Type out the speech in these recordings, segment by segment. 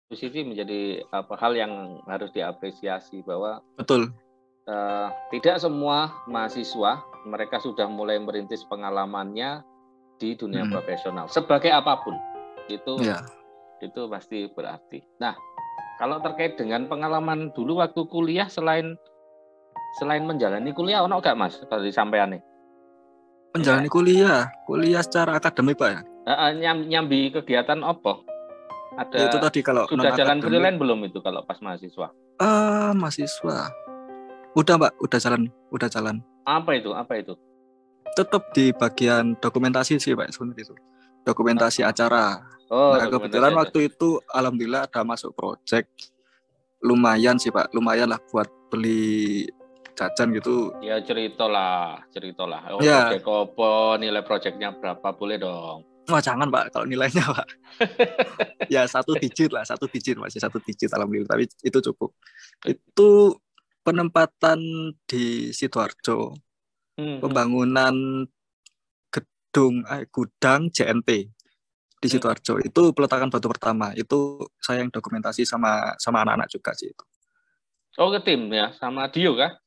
sisi menjadi hal yang harus diapresiasi bahwa Betul. Tidak semua mahasiswa mereka sudah mulai merintis pengalamannya di dunia profesional sebagai apapun itu pasti berarti. Nah, kalau terkait dengan pengalaman dulu waktu kuliah selain menjalani kuliah ono gak Mas kalau disampaikan nih? Menjalani kuliah secara akademik Pak ya? Nyambi kegiatan apa? Ada ya, itu tadi kalau sudah jalan freelance belum itu kalau pas mahasiswa? Mahasiswa udah Pak, udah jalan. Apa itu? Tetap di bagian dokumentasi sih Pak sebenarnya itu. Dokumentasi acara. Nah, kebetulan waktu itu alhamdulillah ada masuk project. Lumayan sih Pak, lumayan lah buat beli jajan gitu. Ya ceritalah. Project apa, nilai projectnya berapa boleh dong? Wah jangan Pak, kalau nilainya Pak. Ya satu digit masih satu digit alhamdulillah, tapi itu cukup. Itu penempatan di Sidoarjo, pembangunan gudang JNT di Sidoarjo. Itu peletakan batu pertama. Itu saya yang dokumentasi sama anak-anak juga sih itu. Oh ke tim ya, sama Dio kah?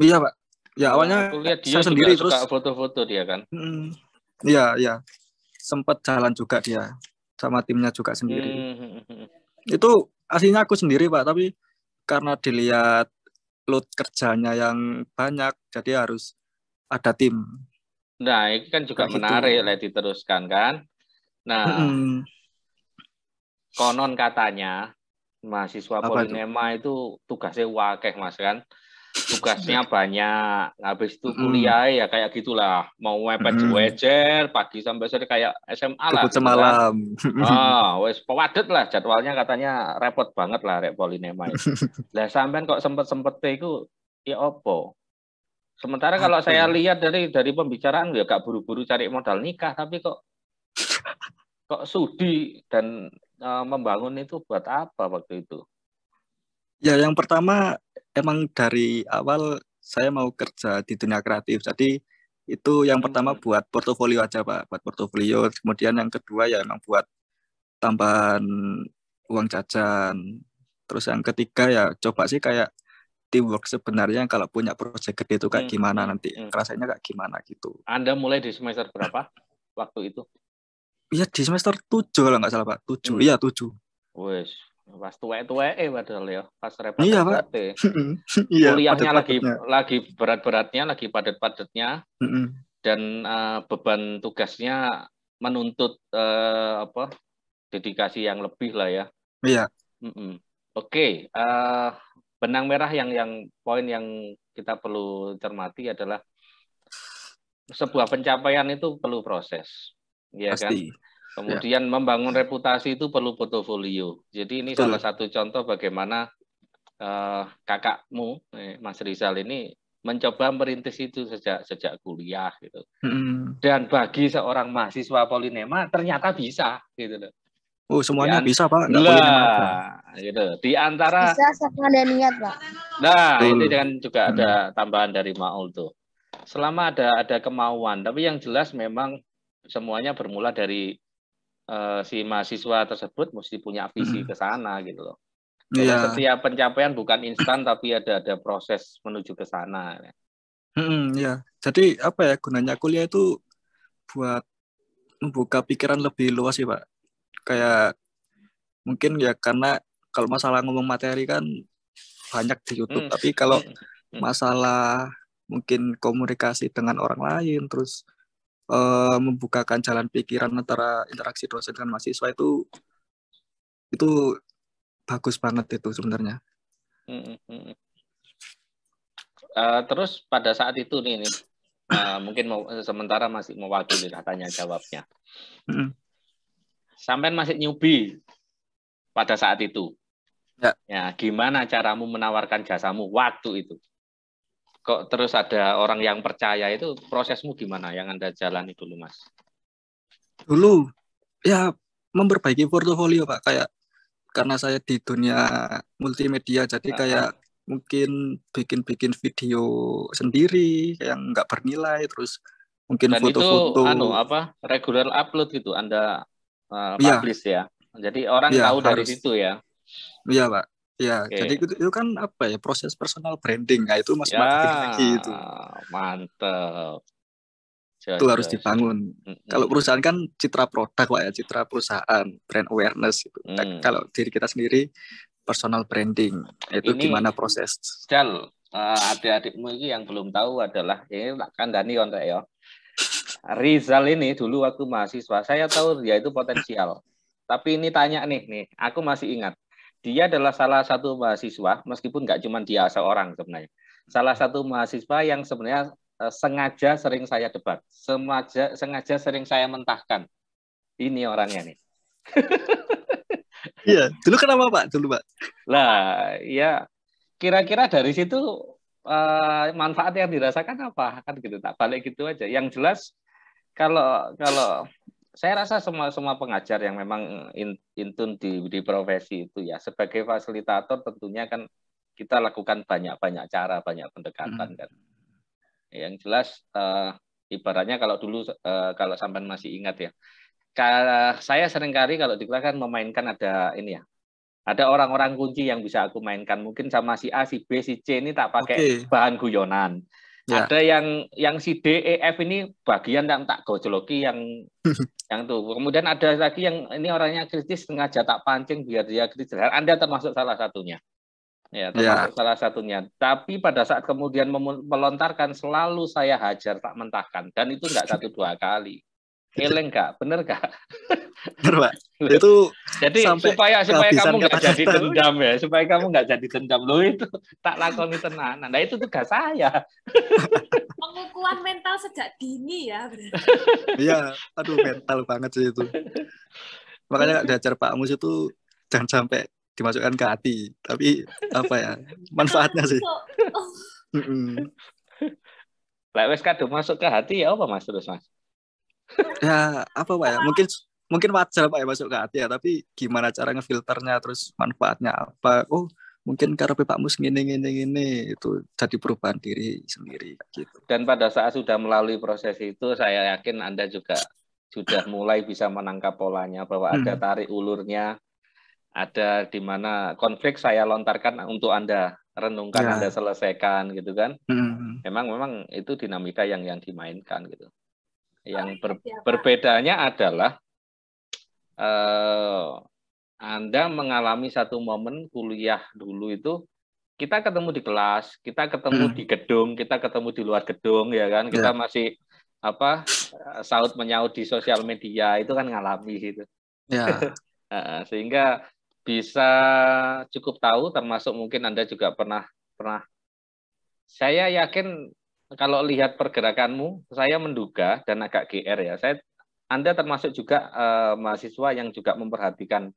Iya Pak. Ya awalnya Dio saya sendiri suka terus foto-foto dia kan. Iya. Sempat jalan juga dia sama timnya juga sendiri. Itu aslinya aku sendiri Pak, tapi karena dilihat load kerjanya yang banyak, jadi harus ada tim. Nah, ini kan juga menarik lah diteruskan kan. Nah, konon katanya mahasiswa Polinema itu tugasnya wakeh Mas kan. Tugasnya banyak, habis itu kuliah ya kayak gitulah, mau mepet wejer pagi sampai sore kayak SMA lah gitu malam. Kan. Wes padet lah jadwalnya katanya repot banget lah rek Polinema itu. Lah sampean kok sempet itu ya opo? Sementara kalau saya lihat dari pembicaraan ya gak buru-buru cari modal nikah, tapi kok sudi dan membangun itu buat apa waktu itu? Ya yang pertama emang dari awal saya mau kerja di dunia kreatif. Jadi itu yang pertama buat portofolio aja Pak, buat portofolio. Kemudian yang kedua ya emang buat tambahan uang jajan. Terus yang ketiga ya coba sih kayak teamwork sebenarnya kalau punya proyek gede itu kayak gimana nanti rasanya kayak gimana gitu. Anda mulai di semester berapa waktu itu? Iya di semester 7 kalau nggak salah Pak. 7. Iya 7. Wes, pas tuwek-tuwek padahal ya, pas Iya Pak. Iya, kuliahnya lagi berat-beratnya, lagi padat-padatnya. Dan beban tugasnya menuntut dedikasi yang lebih lah ya. Iya. Oke, benang merah yang poin yang kita perlu cermati adalah sebuah pencapaian itu perlu proses, ya pasti. Kan? Kemudian membangun reputasi itu perlu portofolio. Jadi ini salah satu contoh bagaimana kakakmu, Mas Rizal ini mencoba merintis itu sejak kuliah gitu. Dan bagi seorang mahasiswa Polinema ternyata bisa gitu loh. Oh semuanya bisa Pak, nggak Polinema aja. Gitu. Di antara bisa sama ada niat Pak. Nah itu kan juga ada tambahan dari Maul tuh. Selama ada kemauan, tapi yang jelas memang semuanya bermula dari si mahasiswa tersebut mesti punya visi ke sana gitu loh. Bahwa setiap pencapaian bukan instan tapi ada proses menuju ke sana. Ya, jadi apa ya gunanya kuliah itu buat membuka pikiran lebih luas sih Pak. Kayak mungkin ya karena kalau masalah ngomong materi kan banyak di YouTube, tapi kalau masalah mungkin komunikasi dengan orang lain terus membukakan jalan pikiran antara interaksi dosen dengan mahasiswa itu bagus banget itu sebenarnya. Terus pada saat itu nih mungkin sementara masih mewakili tanya jawabnya. Sampai masih newbie pada saat itu. Ya, gimana caramu menawarkan jasamu waktu itu? Kok terus ada orang yang percaya, itu prosesmu gimana yang Anda jalani dulu, Mas? Dulu ya memperbaiki portofolio Pak, kayak karena saya di dunia multimedia jadi kayak mungkin bikin video sendiri yang nggak bernilai, terus mungkin dan foto-foto. Dan itu regular upload gitu Anda publish ya? Jadi orang ya, tahu dari harus. situ ya. Iya Pak. Ya, Oke. jadi itu kan apa ya, proses personal branding. Nah, itu masuk Ya, marketing lagi itu. mantep. Itu harus Jos. dibangun. Kalau perusahaan kan citra produk Pak ya, citra perusahaan, brand awareness itu. Kalau diri kita sendiri personal branding, itu Ini gimana proses? Jal, adik-adikmu ini yang belum tahu adalah ini kan Dani kontak ya. Rizal ini dulu waktu mahasiswa, saya tahu dia itu potensial. Tapi ini tanya nih, aku masih ingat. Dia adalah salah satu mahasiswa, meskipun nggak cuma dia seorang sebenarnya. Salah satu mahasiswa yang sebenarnya sengaja sering saya debat, sengaja sering saya mentahkan. Ini orangnya nih. Iya, dulu kenapa Pak? Pak. Lah, ya kira-kira dari situ manfaat yang dirasakan apa? Kan gitu, tak balik gitu aja. Yang jelas kalau saya rasa semua pengajar yang memang intun di profesi itu ya sebagai fasilitator tentunya kan kita lakukan banyak cara, banyak pendekatan kan. Yang jelas ibaratnya kalau dulu kalau sampai masih ingat ya, saya seringkali kalau di kelas kan memainkan ada ini ya, ada orang-orang kunci yang bisa aku mainkan mungkin sama si A, si B, si C ini tak pakai bahan guyonan. Ya. Ada yang si D, E, F ini bagian yang tak gojoloki yang tuh. Kemudian ada lagi yang ini orangnya kritis sengaja tak pancing biar dia kritis. Anda termasuk salah satunya. Ya, termasuk salah satunya. Tapi pada saat kemudian melontarkan selalu saya hajar tak mentahkan dan itu enggak 1-2 kali. Eleng nggak? Bener nggak? Bener Pak. Itu jadi supaya kamu nggak jadi dendam ya, supaya kamu nggak jadi dendam loh itu tak lakoni tenanan. Nah itu tugas saya. Pengukuhan mental sejak dini ya. Iya, aduh mental banget sih itu. Makanya diajar Pak Mus itu jangan sampai dimasukkan ke hati, tapi apa ya manfaatnya sih. Lah wes kadung masuk ke hati ya apa Mas terus Mas? Ya apa Pak ya, mungkin wajar Pak ya masuk ke hati ya, tapi gimana cara ngefilternya, terus manfaatnya apa? Oh mungkin karena Pak Mus gini itu jadi perubahan diri sendiri gitu. Dan pada saat sudah melalui proses itu saya yakin Anda juga sudah mulai bisa menangkap polanya bahwa ada tarik ulurnya, ada di mana konflik saya lontarkan untuk Anda renungkan, Anda selesaikan gitu kan. Memang itu dinamika yang dimainkan gitu. Yang berbedanya adalah Anda mengalami satu momen kuliah dulu itu kita ketemu di kelas, kita ketemu di gedung, kita ketemu di luar gedung ya kan, kita masih saut menyaut di sosial media itu kan ngalami gitu. Sehingga bisa cukup tahu, termasuk mungkin Anda juga pernah saya yakin kalau lihat pergerakanmu, saya menduga dan agak GR ya. Anda termasuk juga mahasiswa yang juga memperhatikan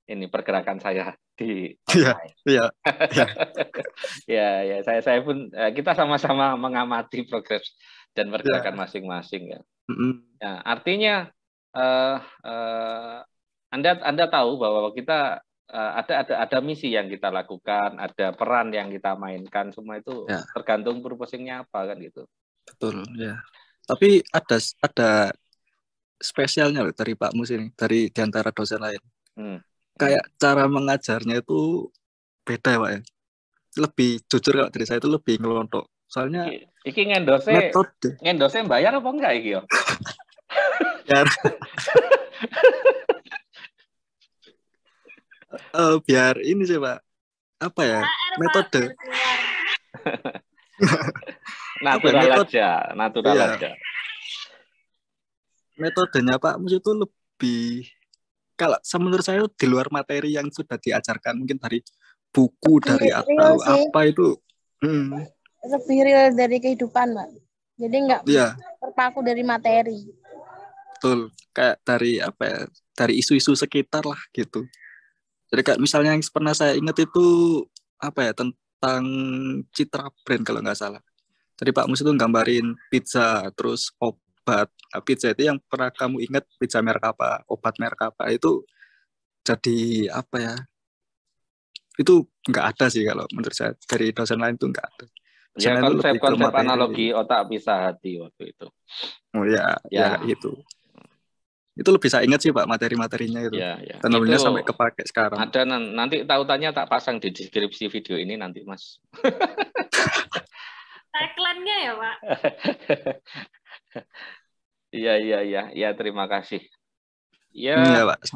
ini pergerakan saya di online. Ya, saya pun kita sama-sama mengamati progres dan pergerakan masing-masing ya. Ya, artinya Anda tahu bahwa kita ada misi yang kita lakukan, ada peran yang kita mainkan, semua itu tergantung purposingnya apa kan gitu. Betul ya. Tapi ada spesialnya loh dari Pak Mus ini, dari diantara dosen lain. Kayak cara mengajarnya itu beda ya Pak ya. Lebih jujur kalau dari saya itu lebih ngelontok. Soalnya iki ngendose bayar apa enggak iki yo? Biar ini sih Pak, apa ya, metode natural aja. Metodenya Pak Mus itu lebih, kalau menurut saya di luar materi yang sudah diajarkan, mungkin dari buku, dari atau apa itu lebih real dari kehidupan Pak. Jadi nggak terpaku dari materi. Betul, kayak dari apa ya, dari isu-isu sekitar lah gitu. Jadi kayak misalnya yang pernah saya ingat itu apa ya, tentang citra brand kalau nggak salah. Jadi Pak Mus itu gambarin pizza, terus obat. Nah, pizza itu yang pernah kamu ingat, pizza merek apa, obat merek apa, itu jadi apa ya, itu nggak ada sih kalau menurut saya, dari dosen lain itu nggak ada. Ya konsep analogi otak pisah hati waktu itu. Oh ya gitu. itu lebih saya ingat sih Pak materi-materinya itu. Ya. Dan alhamdulillah sampai kepake sekarang. Ada nanti tautannya tak pasang di deskripsi video ini nanti Mas. Tagline-nya ya Pak. Iya, terima kasih. Ya, Pak.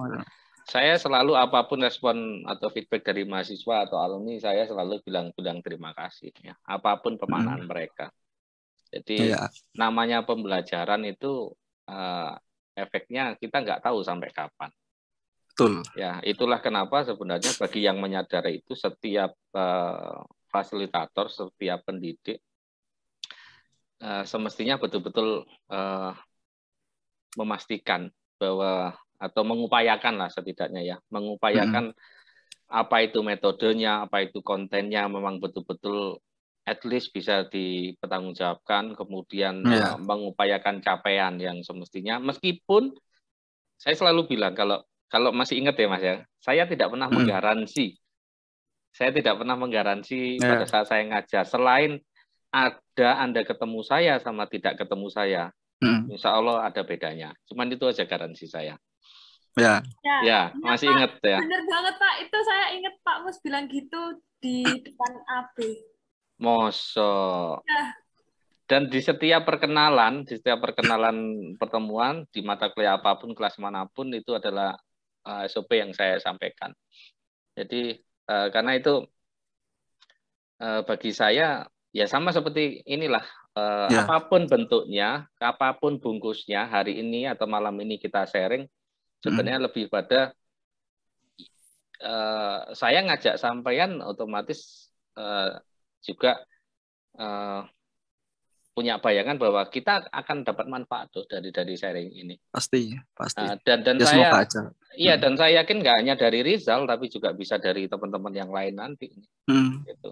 Saya selalu apapun respon atau feedback dari mahasiswa atau alumni, saya selalu bilang terima kasih ya. Apapun pemaknaan mereka. Jadi namanya pembelajaran itu efeknya kita nggak tahu sampai kapan. Betul. Ya, itulah kenapa sebenarnya bagi yang menyadari itu setiap fasilitator, setiap pendidik semestinya betul-betul memastikan bahwa atau mengupayakan lah setidaknya ya, mengupayakan apa itu metodenya, apa itu kontennya memang betul-betul at least bisa dipertanggungjawabkan, kemudian mengupayakan capaian yang semestinya, meskipun saya selalu bilang kalau masih ingat ya Mas ya, saya tidak pernah menggaransi, pada saat saya ngajar, selain ada Anda ketemu saya sama tidak ketemu saya, insya Allah ada bedanya. Cuman itu aja garansi saya. Ya, masih Pak, ingat ya. Bener banget Pak, itu saya ingat Pak Mus bilang gitu di depan AB. Mosok. Ya. Dan di setiap perkenalan pertemuan di mata kuliah apapun, kelas manapun, itu adalah SOP yang saya sampaikan. Jadi karena itu bagi saya ya sama seperti inilah. Apapun bentuknya, apapun bungkusnya, hari ini atau malam ini kita sharing, sebenarnya lebih pada saya ngajak sampean otomatis juga punya bayangan bahwa kita akan dapat manfaat tuh dari sharing ini. Pasti. Dan ya, saya aja. Iya, dan saya yakin nggak hanya dari Rizal tapi juga bisa dari teman-teman yang lain nanti. Gitu.